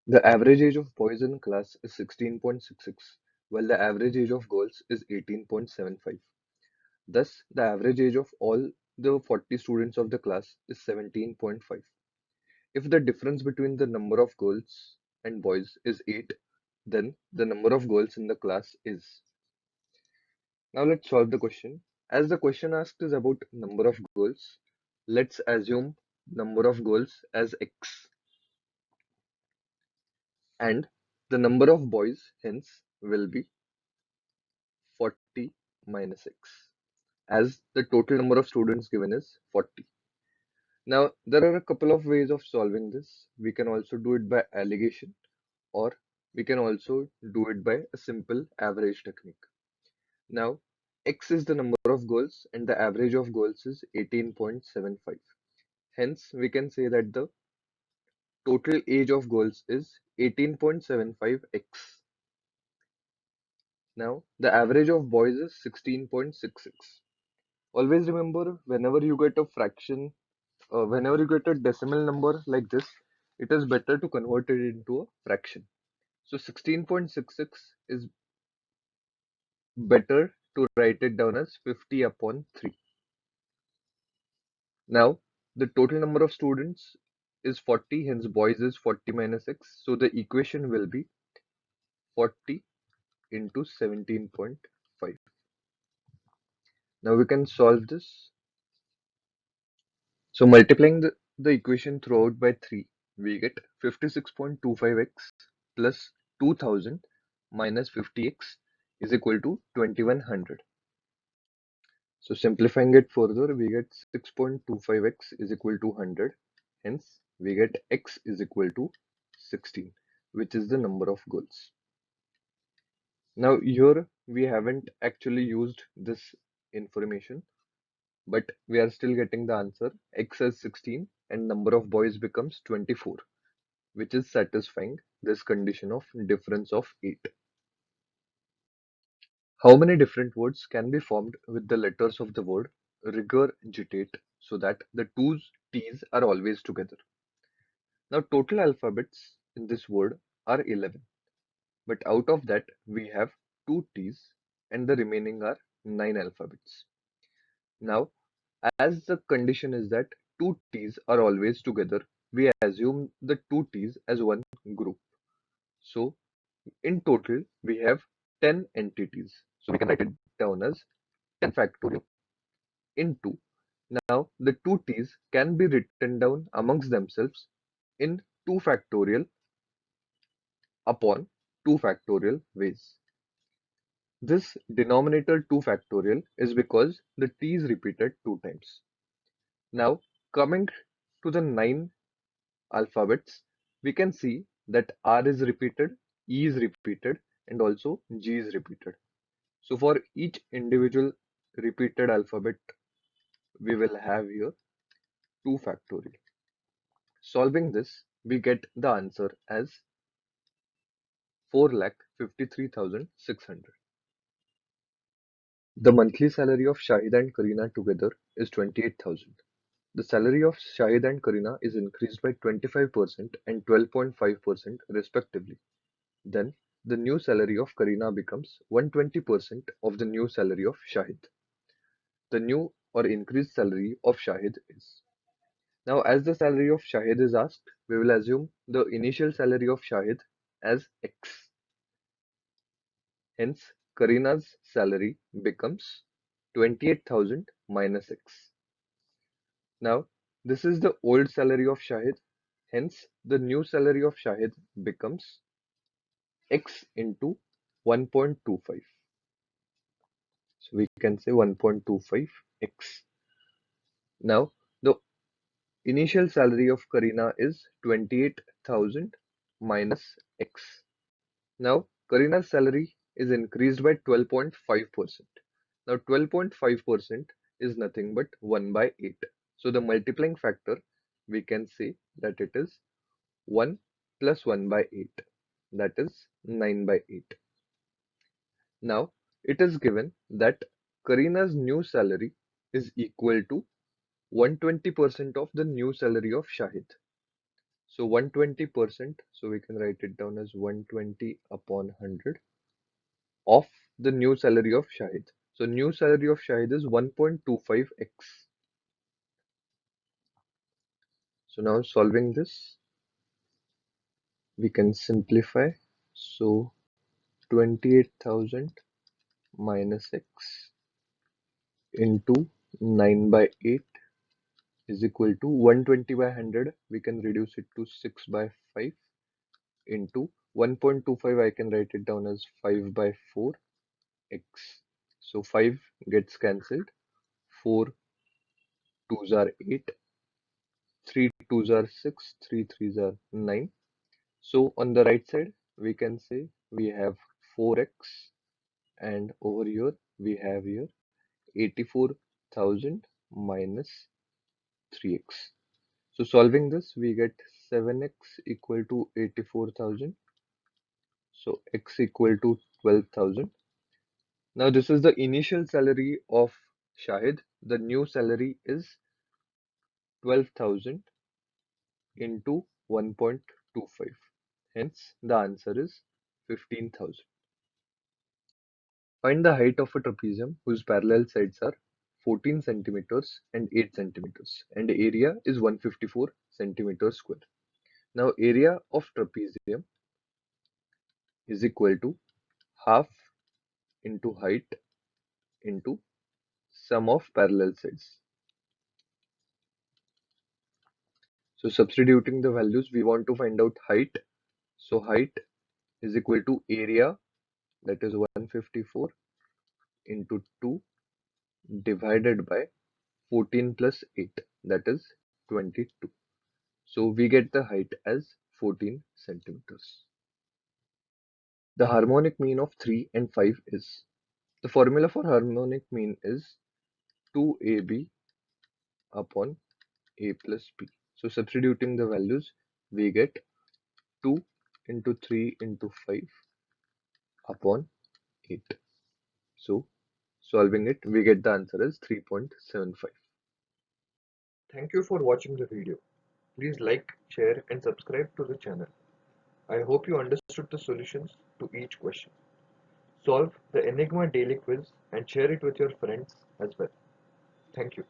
The average age of boys in class is 16.66, while the average age of girls is 18.75. Thus, the average age of all the 40 students of the class is 17.5. If the difference between the number of girls and boys is 8, then the number of girls in the class is. Now let's solve the question. As the question asked is about number of girls, let's assume number of girls as x and the number of boys hence will be 40 minus x, as the total number of students given is 40. Now there are a couple of ways of solving this. We can also do it by alligation, or we can also do it by a simple average technique. Now x is the number of girls and the average of girls is 18.75. Hence we can say that the total age of girls is 18.75x. Now the average of boys is 16.66. Always remember, whenever you get a fraction, whenever you get a decimal number like this, it is better to convert it into a fraction. So 16.66 is better to write it down as 50 upon 3. Now, the total number of students is 40, hence boys is 40 minus x. So the equation will be 40 into 17.5. Now we can solve this. So multiplying the equation throughout by 3, we get 56.25x plus 2000 minus 50x is equal to 2100. So simplifying it further, we get 6.25x is equal to 100. Hence, we get x is equal to 16, which is the number of girls. Now here we haven't actually used this information, but we are still getting the answer. X is 16 and number of boys becomes 24, which is satisfying this condition of difference of 8. How many different words can be formed with the letters of the word regurgitate so that the two T's are always together? Now, total alphabets in this word are 11, but out of that we have two T's and the remaining are 9 alphabets. Now, as the condition is that two T's are always together, we assume the two T's as one group. So, in total, we have 10 entities. So, we can write it down as 10 factorial into. Now, the two t's can be written down amongst themselves in 2 factorial upon 2 factorial ways. This denominator 2 factorial is because the t is repeated 2 times. Now, coming to the 9 alphabets, we can see that R is repeated, E is repeated, and also G is repeated. So, for each individual repeated alphabet, we will have here 2 factorial. Solving this, we get the answer as 4,53,600. The monthly salary of Shahid and Karina together is 28,000. The salary of Shahid and Karina is increased by 25% and 12.5% respectively. Then, the new salary of Karina becomes 120% of the new salary of Shahid. The new or increased salary of Shahid is. Now, as the salary of Shahid is asked, we will assume the initial salary of Shahid as X. Hence, Karina's salary becomes 28,000 minus X. Now, this is the old salary of Shahid. Hence, the new salary of Shahid becomes X into 1.25. So, we can say 1.25X. Now, the initial salary of Karina is 28,000 minus X. Now, Karina's salary is increased by 12.5%. Now, 12.5% is nothing but 1 by 8. So, the multiplying factor, we can say that it is 1 plus 1 by 8. That is 9 by 8. Now, it is given that Karina's new salary is equal to 120% of the new salary of Shahid. So 120%, so we can write it down as 120 upon 100 of the new salary of Shahid. So new salary of Shahid is 1.25x. So now solving this, we can simplify. So 28,000 minus x into 9 by 8 is equal to 120 by 100. We can reduce it to 6 by 5 into 1.25. I can write it down as 5 by 4 x. So 5 gets cancelled. 4 twos are 8. 3 twos are 6. 3 threes are 9. So on the right side, we can say we have 4x, and over here we have here 84,000 minus 3x. So solving this, we get 7x equal to 84,000. So x equal to 12,000. Now this is the initial salary of Shahid. The new salary is 12,000 into 1.25. Hence the answer is 15,000. Find the height of a trapezium whose parallel sides are 14 centimeters and 8 centimeters, and area is 154 centimeters square. Now area of trapezium is equal to half into height into sum of parallel sides. So substituting the values, we want to find out height. So height is equal to area, that is 154 into 2 divided by 14 plus 8, that is 22. So we get the height as 14 centimeters. The harmonic mean of 3 and 5 is, the formula for harmonic mean is 2ab upon a plus b. So substituting the values, we get 2 into 3 into 5 upon 8. So solving it, we get the answer as 3.75. Thank you for watching the video. Please like, share and subscribe to the channel. I hope you understood the solutions to each question. Solve the Enigma daily quiz and share it with your friends as well. Thank you.